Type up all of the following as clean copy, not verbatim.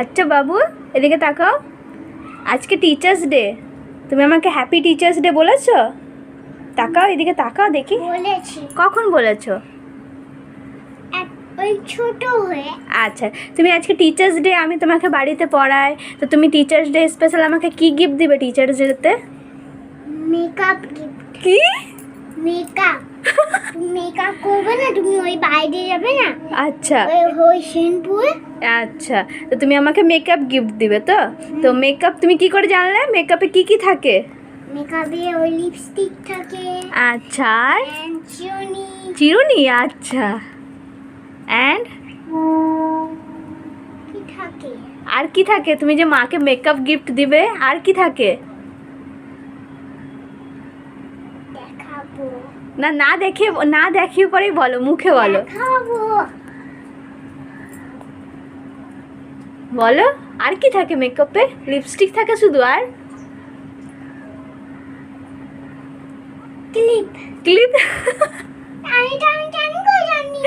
আচ্ছা বাবু, এদিকে তাকাও। আজকে টিচার্স ডে, তুমি আমাকে হ্যাপি টিচার্স ডে বলেছো? তাকাও, এদিকে তাকাও দেখি। বলেছি। কখন বলেছো? ওই ছোট হয়ে। আচ্ছা, তুমি আজকে টিচার্স ডে, আমি তোমাকে বাড়িতে পড়াই, তো তুমি টিচার্স ডে স্পেশাল আমাকে কি গিফট দিবে টিচার্স ডেতে? Makeup gift. কি মেকআপ? মেকআপ করবে না তুমি, ওই বাইরে যাবে না? আচ্ছা ওই শ্যাম্পু। আচ্ছা, তো তুমি আমাকে মেকআপ গিফট দিবে তো? তো মেকআপ তুমি কি করে জানলে? মেকআপে কি কি থাকে? মেকআপে ওই লিপস্টিক থাকে। আচ্ছা, চিরুনি। চিরুনি, আচ্ছা। অ্যান্ড কি থাকে? আর কি থাকে? তুমি যে মাকে মেকআপ গিফট দিবে, আর কি থাকে? দেখাবো না, না দেখিয়ে পরেই বলো, মুখে বলো। দেখাবো। বলো, আর কি থাকে মেকআপে? লিপস্টিক থাকে শুধু, আর ক্লিপ। ক্লিপ? আমি জানি কই জানি।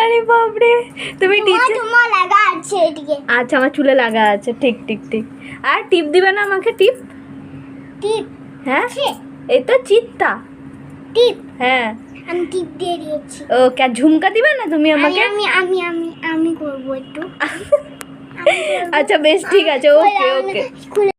আরে বাপরে, তুমি টিচার। তোমার লাগা আছে এদিকে। আচ্ছা, আমার চুলে লাগা আছে, ঠিক ঠিক ঠিক। আর টিপ দিবে না আমাকে? টিপ? টিপ হ্যাঁ, আছে? এই তো চিত্তা। টিপ হ্যাঁ, আমি টিপ দিয়ে দিয়েছি। ওকে। আর ঝুমকা দিবে না তুমি আমাকে? আমি করবো একটু। আচ্ছা বেশ, ঠিক আছে, ওকে ওকে।